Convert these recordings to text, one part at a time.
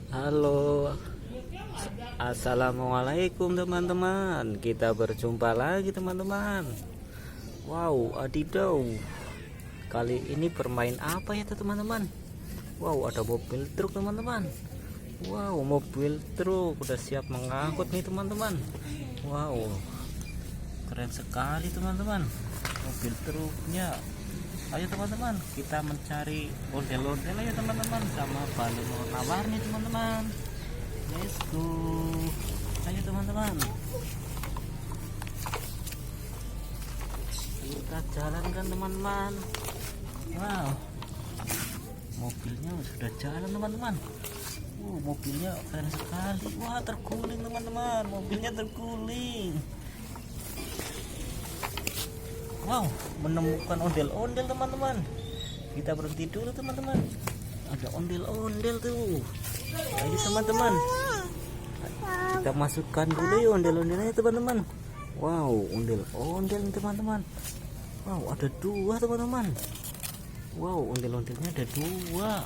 Halo, assalamualaikum teman-teman. Kita berjumpa lagi teman-teman. Wow, adidaw. Kali ini bermain apa ya teman-teman? Wow, ada mobil truk teman-teman. Wow, mobil truk udah siap mengangkut nih teman-teman. Wow, keren sekali teman-teman. Mobil truknya. Ayo teman-teman, kita mencari ondel-ondel ya teman-teman, sama balon warna-warni teman-teman. Let's go. Ayo teman-teman, kita jalankan teman-teman. Wow, mobilnya sudah jalan teman-teman. Mobilnya keren sekali. Wah, terguling teman-teman, mobilnya terguling. Wow, menemukan ondel-ondel teman-teman. Kita berhenti dulu teman-teman. Ada ondel-ondel tuh. Ayo teman-teman, kita masukkan dulu ya ondel-ondelnya teman-teman. Wow, ondel-ondel teman-teman. Wow, ada dua teman-teman. Wow, ondel-ondelnya ada dua.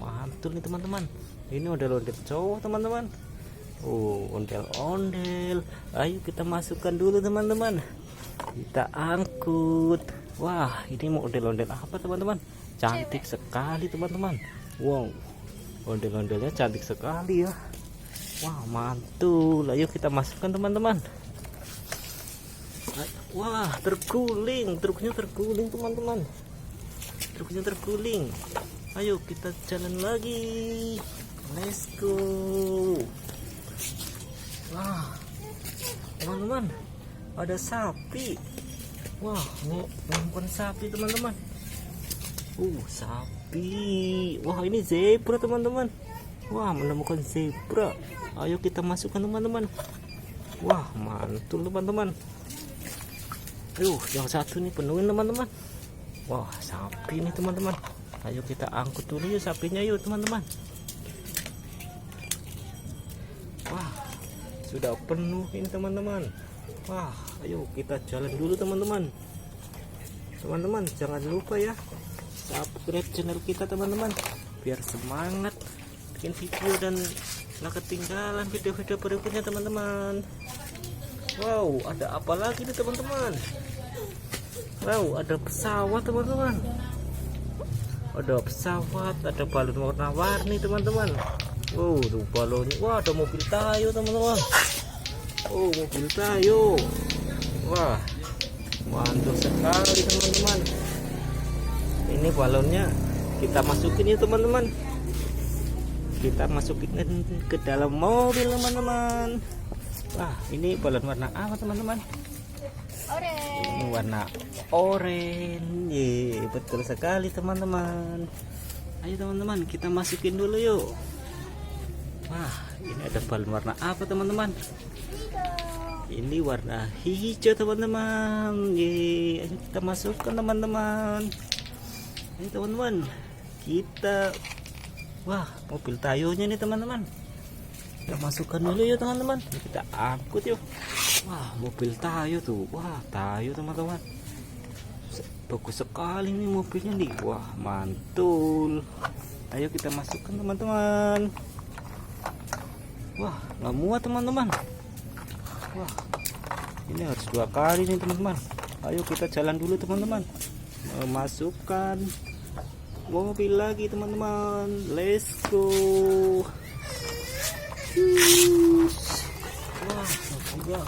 Mantul nih teman-teman. Ini ondel-ondel cowok teman-teman. Oh, ondel-ondel. Ayo kita masukkan dulu teman-teman. Kita angkut. Wah, ini mau ondel-ondel apa teman-teman? Cantik sekali teman-teman. Wow, ondel-ondelnya cantik sekali ya. Wah, mantul. Ayo kita masukkan teman-teman. Wah, terguling. Truknya terguling teman-teman. Truknya terguling. Ayo kita jalan lagi. Let's go. Wah, teman-teman, ada sapi. Wah, ini bukan sapi teman-teman. Sapi. Wah, ini zebra teman-teman. Wah, menemukan zebra. Ayo kita masukkan teman-teman. Wah, mantul teman-teman. Yang satu nih penuhin teman-teman. Wah, sapi nih teman-teman. Ayo kita angkut dulu yuk sapinya yuk teman-teman. Wah, sudah penuh ini teman-teman. Wah, ayo kita jalan dulu teman-teman. Teman-teman, jangan lupa ya subscribe channel kita teman-teman, biar semangat bikin video dan nggak ketinggalan video-video berikutnya teman-teman. Wow, ada apa lagi nih teman-teman? Wow, ada pesawat teman-teman. Ada pesawat, ada balon warna-warni teman-teman. Wow, tuh balonnya. Wah, ada mobil Tayo teman-teman. Mobil Tayo. Wah, mantul sekali teman-teman. Ini balonnya kita masukin ya teman-teman. Kita masukin ke dalam mobil teman-teman. Wah, ini balon warna apa teman-teman? Ini warna oranye. Betul sekali teman-teman. Ayo teman-teman, kita masukin dulu yuk. Wah, ini ada balon warna apa teman-teman? Ini warna hijau teman-teman. Ayo kita masukkan teman-teman. Ini teman-teman, kita mobil Tayonya nih teman-teman. Kita masukkan dulu ya teman-teman. Kita angkut yuk. Wah, mobil Tayo tuh. Wah, Tayo teman-teman. Bagus sekali nih mobilnya nih. Wah, mantul. Ayo kita masukkan teman-teman. Wah, nggak muat teman-teman. Wah, ini harus dua kali nih teman-teman. Ayo kita jalan dulu teman-teman. Masukkan mobil lagi teman-teman. Let's go. Wah, juga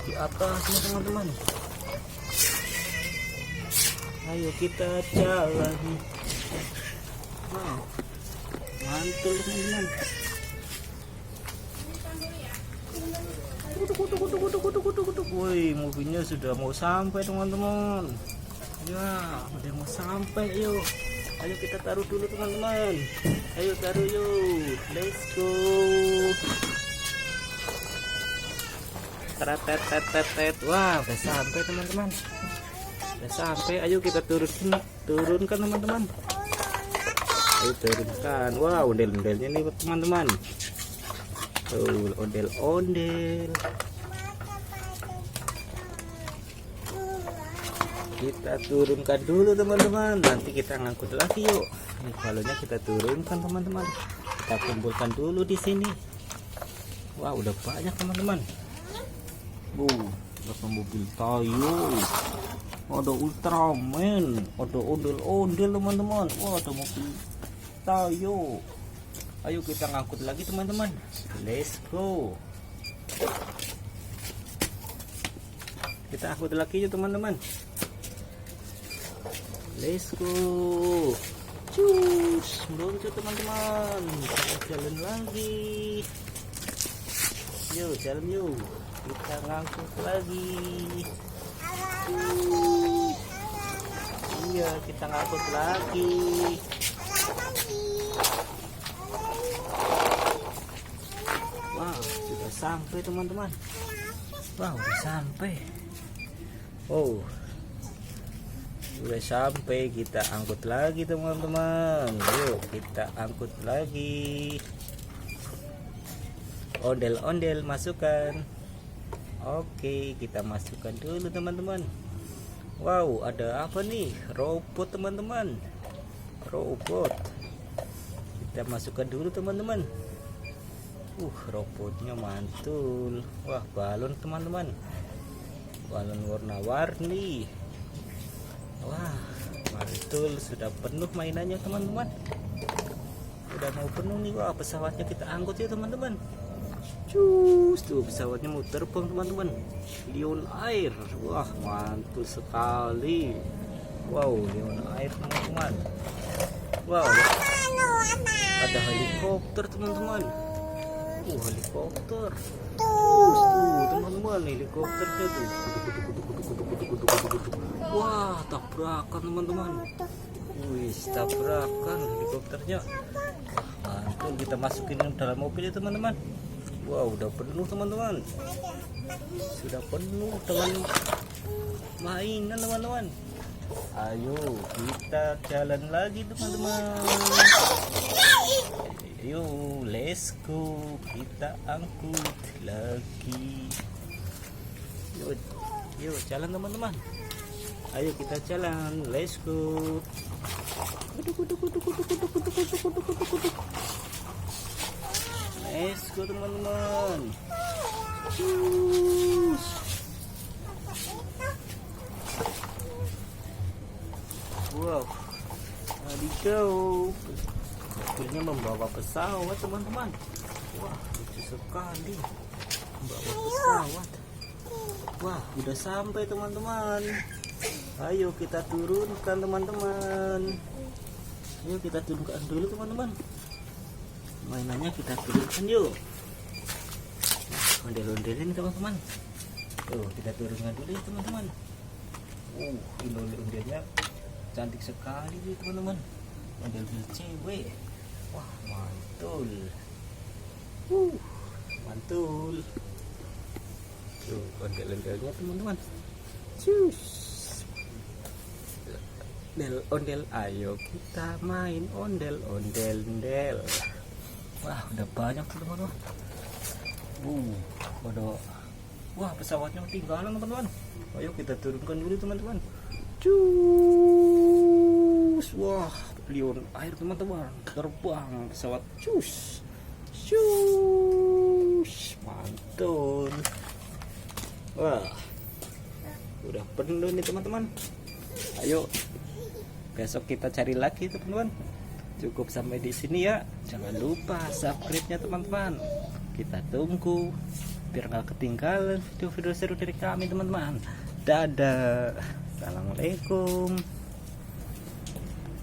di atasnya teman-teman. Ayo kita jalan. Wow, mantul teman-teman. Woi, mobilnya sudah mau sampai teman-teman. Ya, udah mau sampai yuk. Ayo kita taruh dulu teman-teman. Ayo taruh yuk. Let's go. Tet. Wah, udah sampai teman-teman. Udah sampai. Ayo kita turunkan teman-teman. Ayo turunkan. Wah, ondel-ondelnya nih teman-teman. Tuh, ondel-ondel. Kita turunkan dulu teman-teman, nanti kita ngangkut lagi yuk. Ini balonnya kita turunkan teman-teman. kita kumpulkan dulu di sini. Wah, udah banyak teman-teman. Ada mobil Tayo, ada Ultraman, ada ondel-ondel teman-teman. Wah, ada mobil Tayo. Ayo kita ngangkut lagi teman-teman. Let's go. Kita angkut lagi ya teman-teman. Let's go. Cus, meluncur teman-teman. Kita jalan lagi. Yuk, jalan yuk. Kita ngangkut lagi. Iya, kita ngangkut lagi. Wow, sudah sampai teman-teman. Wow, udah sampai. Oh, udah sampai. Kita angkut lagi teman-teman. Yuk kita angkut lagi. Ondel-ondel masukkan. Oke, kita masukkan dulu teman-teman. Wow, ada apa nih? Robot teman-teman. Robot. Kita masukkan dulu teman-teman. Robotnya mantul. Wah, balon teman-teman. Balon warna-warni. Wah, mantul. Sudah penuh mainannya teman-teman. Udah mau penuh nih. Wah, pesawatnya kita angkut ya teman-teman. Cus, tuh pesawatnya mau terbang teman-teman. Lion Air. Wah, mantul sekali. Wow, Lion Air teman-teman. Wow, ada helikopter teman-teman. Helikopter. Tuh teman-teman, helikopternya tuh. Wah, tabrakan teman-teman. Wih, tabrakan helikopternya. Mantul, kita masukin dalam mobil ya teman-teman. Wow, udah penuh teman-teman. Sudah penuh dengan mainan teman-teman. Ayo kita jalan lagi teman-teman. Ayo, let's go. Kita angkut lagi. Yuk jalan teman-teman. Ayo kita jalan. Let's go. Let's go teman-teman. Wow, go. Mobilnya membawa pesawat teman-teman. Wah, lucu sekali. Membawa pesawat. Wah, udah sampai teman-teman. Ayo kita turunkan teman-teman. Ayo kita turunkan dulu teman-teman. Mainannya kita turunkan yuk. Nah, ondel-ondelin teman-teman. Tuh, kita turunkan dulu ya teman-teman. Ini ondel-ondelnya cantik sekali nih teman-teman. Ondel-ondel cewek. Wah, mantul. Mantul. Tuh, ondel-ondelnya teman-teman. Cus. Ondel, ayo kita main ondel-ondel. Wah, udah banyak teman-teman. Wah, pesawatnya ketinggalan teman-teman. Ayo kita turunkan dulu teman-teman. Cus. Wah, Lion Air teman-teman. Terbang pesawat. Cus. Mantul. Wah, udah penuh nih teman-teman. Ayo besok kita cari lagi teman-teman. Cukup sampai di sini ya. Jangan lupa subscribe-nya teman-teman. Kita tunggu biar nggak ketinggalan video-video seru dari kami teman-teman. Dadah. Assalamualaikum.